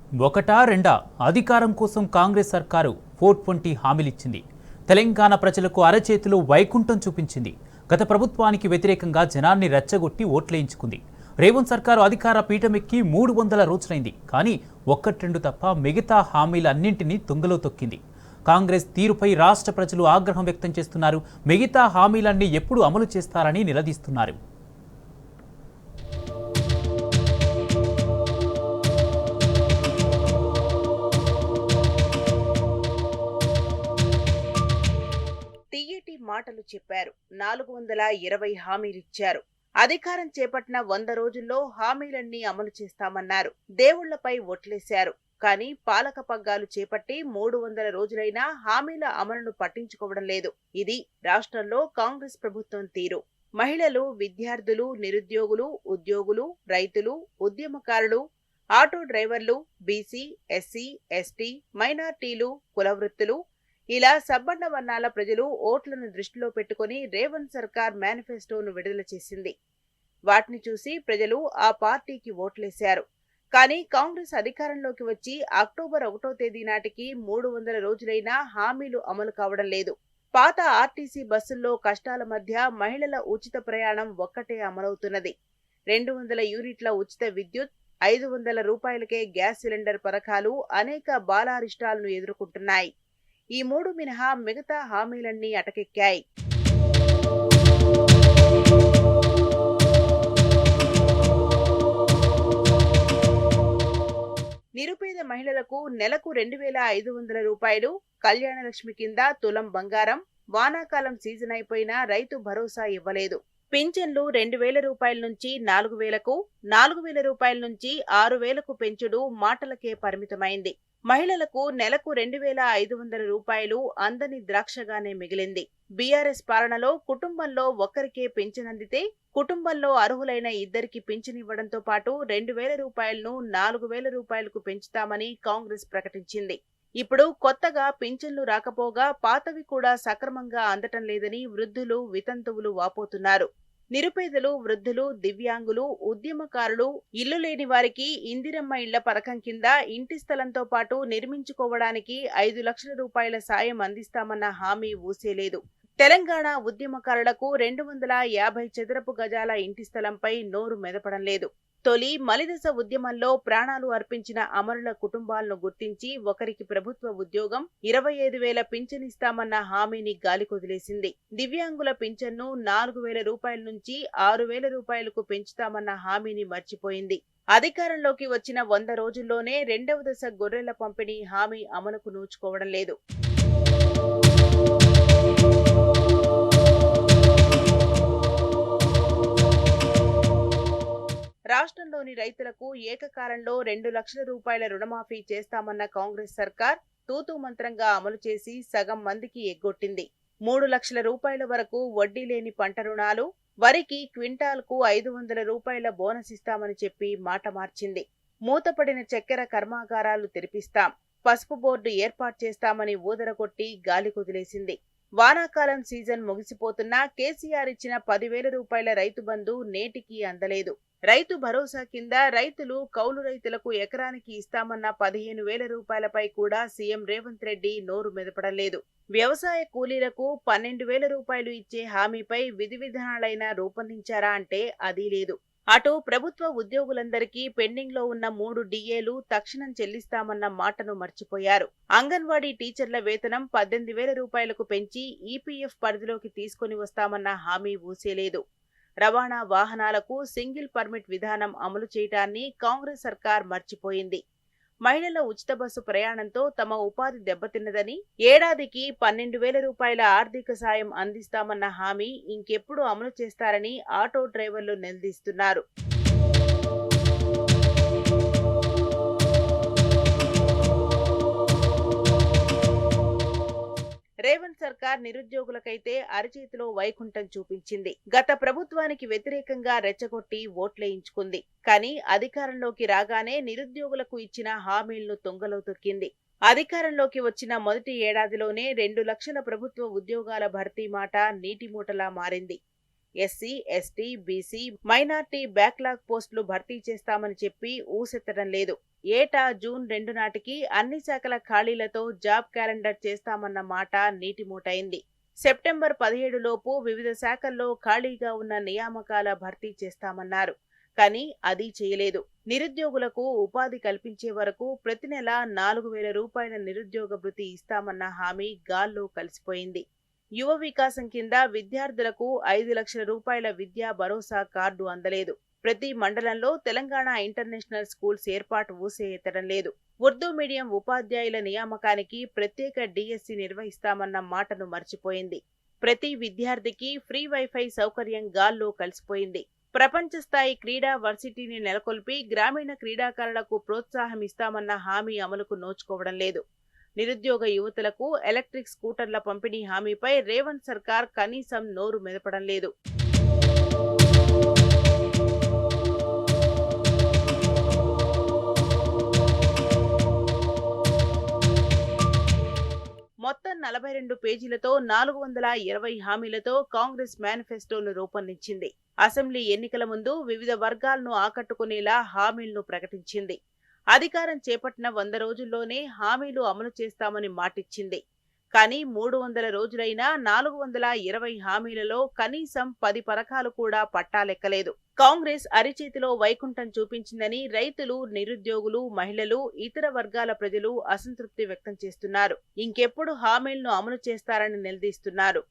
ఒకటా రెండా అధికారం కోసం కాంగ్రెస్ సర్కారు 420 హామీలిచ్చింది. తెలంగాణ ప్రజలకు అరచేతిలో వైకుంఠం చూపించింది. గత ప్రభుత్వానికి వ్యతిరేకంగా జనాన్ని రెచ్చగొట్టి ఓట్లేయించుకుంది. రేవంత్ సర్కారు అధికార పీఠమెక్కి 300 రోజులైంది. కానీ ఒక్కట్రెండు తప్ప మిగతా హామీలన్నింటినీ తుంగలో తొక్కింది. కాంగ్రెస్ తీరుపై రాష్ట్ర ప్రజలు ఆగ్రహం వ్యక్తం చేస్తున్నారు. మిగతా హామీలన్నీ ఎప్పుడు అమలు చేస్తారని నిలదీస్తున్నారు. తీయటి మాటలు చెప్పారు. 420 హామీలిచ్చారు. అధికారం చేపట్టిన 100 రోజుల్లో హామీలన్నీ అమలు చేస్తామన్నారు. దేవుళ్లపై ఒట్లేశారు. కానీ పాలక పగ్గాలు చేపట్టి 300 రోజులైనా హామీల అమలును పట్టించుకోవడం లేదు. ఇది రాష్ట్రంలో కాంగ్రెస్ ప్రభుత్వం తీరు. మహిళలు, విద్యార్థులు, నిరుద్యోగులు, ఉద్యోగులు, రైతులు, ఉద్యమకారులు, ఆటో డ్రైవర్లు, బీసీ, ఎస్సీ, ఎస్టీ, మైనార్టీలు, కులవృత్తులు ఇలా సబ్బండ వర్ణాల ప్రజలు ఓట్లను దృష్టిలో పెట్టుకుని రేవంత్ సర్కార్ మేనిఫెస్టోను విడుదల చేసింది. వాటిని చూసి ప్రజలు ఆ పార్టీకి ఓట్లేశారు. కానీ కాంగ్రెస్ అధికారంలోకి వచ్చి అక్టోబర్ 1వ తేదీ నాటికి 300 రోజులైనా హామీలు అమలు కావడం లేదు. పాత ఆర్టీసీ బస్సుల్లో కష్టాల మధ్య మహిళల ఉచిత ప్రయాణం ఒక్కటే అమలవుతున్నది. 200 యూనిట్ల ఉచిత విద్యుత్, 500 రూపాయలకే గ్యాస్ సిలిండర్ పథకాలు అనేక బాలారిష్టాలను ఎదుర్కొంటున్నాయి. ఈ 3 మినహా మిగతా హామీలన్నీ అటకెక్కాయి. నిరుపేద మహిళలకు నెలకు 2500 రూపాయలు, కళ్యాణలక్ష్మి కింద తులం బంగారం, వానాకాలం సీజన్ అయిపోయినా రైతు భరోసా ఇవ్వలేదు. పింఛన్లు 2000 రూపాయల నుంచి 4000కు, 4000 రూపాయల నుంచి 6000కు పెంచుడు మాటలకే పరిమితమైంది. మహిళలకు నెలకు 2500 రూపాయలు అందని ద్రాక్షగానే మిగిలింది. బీఆర్ఎస్ పాలనలో కుటుంబంలో ఒక్కరికే పింఛన్ అందితే కుటుంబంలో అర్హులైన ఇద్దరికి పింఛన్ ఇవ్వడంతో పాటు 2000 రూపాయలను 4000 రూపాయలకు పెంచుతామని కాంగ్రెస్ ప్రకటించింది. ఇప్పుడు కొత్తగా పింఛన్లు రాకపోగా పాతవి కూడా సక్రమంగా అందటం లేదని వృద్ధులు, వితంతువులు వాపోతున్నారు. నిరుపేదలు, వృద్ధులు, దివ్యాంగులు, ఉద్యమకారులు, ఇల్లు లేని వారికి ఇందిరమ్మ ఇళ్ల పథకం కింద ఇంటి స్థలంతో పాటు నిర్మించుకోవడానికి 5 లక్షల రూపాయల సాయం అందిస్తామన్న హామీ ఊసేలేదు. తెలంగాణ ఉద్యమకారులకు 250 చదరపు గజాల ఇంటి స్థలంపై నోరు మెదపడం లేదు. తొలి మలిదశ ఉద్యమంలో ప్రాణాలు అర్పించిన అమరుల కుటుంబాలను గుర్తించి ఒకరికి ప్రభుత్వ ఉద్యోగం, 25,000 పింఛనిస్తామన్న హామీని గాలికొదిలేసింది. దివ్యాంగుల పింఛన్ను 4,000 రూపాయల నుంచి 6,000 రూపాయలకు పెంచుతామన్న హామీని మర్చిపోయింది. అధికారంలోకి వచ్చిన 100 రోజుల్లోనే 2వ దశ గొర్రెల పంపిణీ హామీ అమలుకు నోచుకోవడం లేదు. రాష్ట్రంలోని రైతులకు ఏకకాలంలో 2 లక్షల రూపాయల రుణమాఫీ చేస్తామన్న కాంగ్రెస్ సర్కార్ తూతూ మంత్రంగా అమలు చేసి సగం మందికి ఎగ్గొట్టింది. 3 లక్షల రూపాయల వరకు వడ్డీ లేని పంట రుణాలు, వరికి క్వింటాల్కు 500 రూపాయల బోనస్ ఇస్తామని చెప్పి మాట మార్చింది. మూతపడిన చక్కెర కర్మాగారాలు తెరిపిస్తాం, పసుపు బోర్డు ఏర్పాటు చేస్తామని ఊదరగొట్టి గాలి కుదిలేసింది. వానాకాలం సీజన్ ముగిసిపోతున్నా కేసీఆర్ ఇచ్చిన 10,000 రూపాయల రైతు బంధు నేటికి అందలేదు. రైతు భరోసా కింద రైతులు, కౌలు రైతులకు ఎకరానికి ఇస్తామన్న 15,000 రూపాయలపై కూడా సీఎం రేవంత్ రెడ్డి నోరు మెదపడం లేదు. వ్యవసాయ కూలీలకు 12,000 రూపాయలు ఇచ్చే హామీపై విధి విధానాలైనా రూపొందించారా అంటే అదీ లేదు. అటు ప్రభుత్వ ఉద్యోగులందరికీ పెండింగ్ లో ఉన్న 3 డిఏలు తక్షణం చెల్లిస్తామన్న మాటను మర్చిపోయారు. అంగన్వాడీ టీచర్ల వేతనం 18,000 రూపాయలకు పెంచి ఈపీఎఫ్ పరిధిలోకి తీసుకుని వస్తామన్న హామీ ఊసేలేదు. రవాణా వాహనాలకు సింగిల్ పర్మిట్ విధానం అమలు చేయటాన్ని కాంగ్రెస్ సర్కార్ మర్చిపోయింది. మహిళల ఉచిత బస్సు ప్రయాణంతో తమ ఉపాధి దెబ్బతిన్నదని, ఏడాదికి 12,000 రూపాయల ఆర్థిక సాయం అందిస్తామన్న హామీ ఇంకెప్పుడు అమలు చేస్తారని ఆటో డ్రైవర్లు నిలదీస్తున్నారు. రేవంత్ సర్కార్ నిరుద్యోగులకైతే అరచేతిలో వైకుంఠం చూపించింది. గత ప్రభుత్వానికి వ్యతిరేకంగా రెచ్చగొట్టి ఓట్లేయించుకుంది. కానీ అధికారంలోకి రాగానే నిరుద్యోగులకు ఇచ్చిన హామీలను తుంగలో తొక్కింది. అధికారంలోకి వచ్చిన మొదటి ఏడాదిలోనే 2 లక్షల ప్రభుత్వ ఉద్యోగాల భర్తీ మాట నీటిమూటలా మారింది. SC, ST, BC, minority backlog పోస్టులు భర్తీ చేస్తామని చెప్పి ఊసెత్తడం లేదు. ఏటా జూన్ 2 నాటికి అన్ని శాఖల ఖాళీలతో జాబ్ క్యాలెండర్ చేస్తామన్న మాట నీటిమూటైంది. సెప్టెంబర్ 17 లోపు వివిధ శాఖల్లో ఖాళీగా ఉన్న నియామకాల భర్తీ చేస్తామన్నారు. కానీ అది చేయలేదు. నిరుద్యోగులకు ఉపాధి కల్పించే వరకు ప్రతి నెల 4,000 రూపాయల నిరుద్యోగ భృతి ఇస్తామన్న హామీ గాల్లో కలిసిపోయింది. యువ వికాసం కింద విద్యార్థులకు 5 లక్షల రూపాయల విద్యా భరోసా కార్డు అందలేదు. ప్రతి మండలంలో తెలంగాణ ఇంటర్నేషనల్ స్కూల్స్ ఏర్పాటు ఊసే ఎత్తడం లేదు. ఉర్దూ మీడియం ఉపాధ్యాయుల నియామకానికి ప్రత్యేక డిఎస్సి నిర్వహిస్తామన్న మాటను మర్చిపోయింది. ప్రతి విద్యార్థికి ఫ్రీ వైఫై సౌకర్యం గాల్లో కలిసిపోయింది. ప్రపంచ స్థాయి క్రీడా వర్సిటీని నెలకొల్పి గ్రామీణ క్రీడాకారులకు ప్రోత్సాహం ఇస్తామన్న హామీ అమలుకు నోచుకోవడం లేదు. నిరుద్యోగ యువతులకు ఎలక్ట్రిక్ స్కూటర్ల పంపిణీ హామీపై రేవంత్ సర్కార్ కనీసం నోరు మెదపడం లేదు. మొత్తం 42 పేజీలతో 420 హామీలతో కాంగ్రెస్ మేనిఫెస్టోను రూపొందించింది. అసెంబ్లీ ఎన్నికల ముందు వివిధ వర్గాలను ఆకట్టుకునేలా హామీలను ప్రకటించింది. అధికారం చేపట్టిన 100 రోజుల్లోనే హామీలు అమలు చేస్తామని మాటిచ్చింది. కానీ 300 రోజులైనా 420 హామీలలో కనీసం 10 పథకాలు కూడా పట్టాలెక్కలేదు. కాంగ్రెస్ అరిచేతిలో వైకుంఠం చూపించిందని రైతులు, నిరుద్యోగులు, మహిళలు, ఇతర వర్గాల ప్రజలు అసంతృప్తి వ్యక్తం చేస్తున్నారు. ఇంకెప్పుడు హామీలను అమలు చేస్తారని నిలదీస్తున్నారు.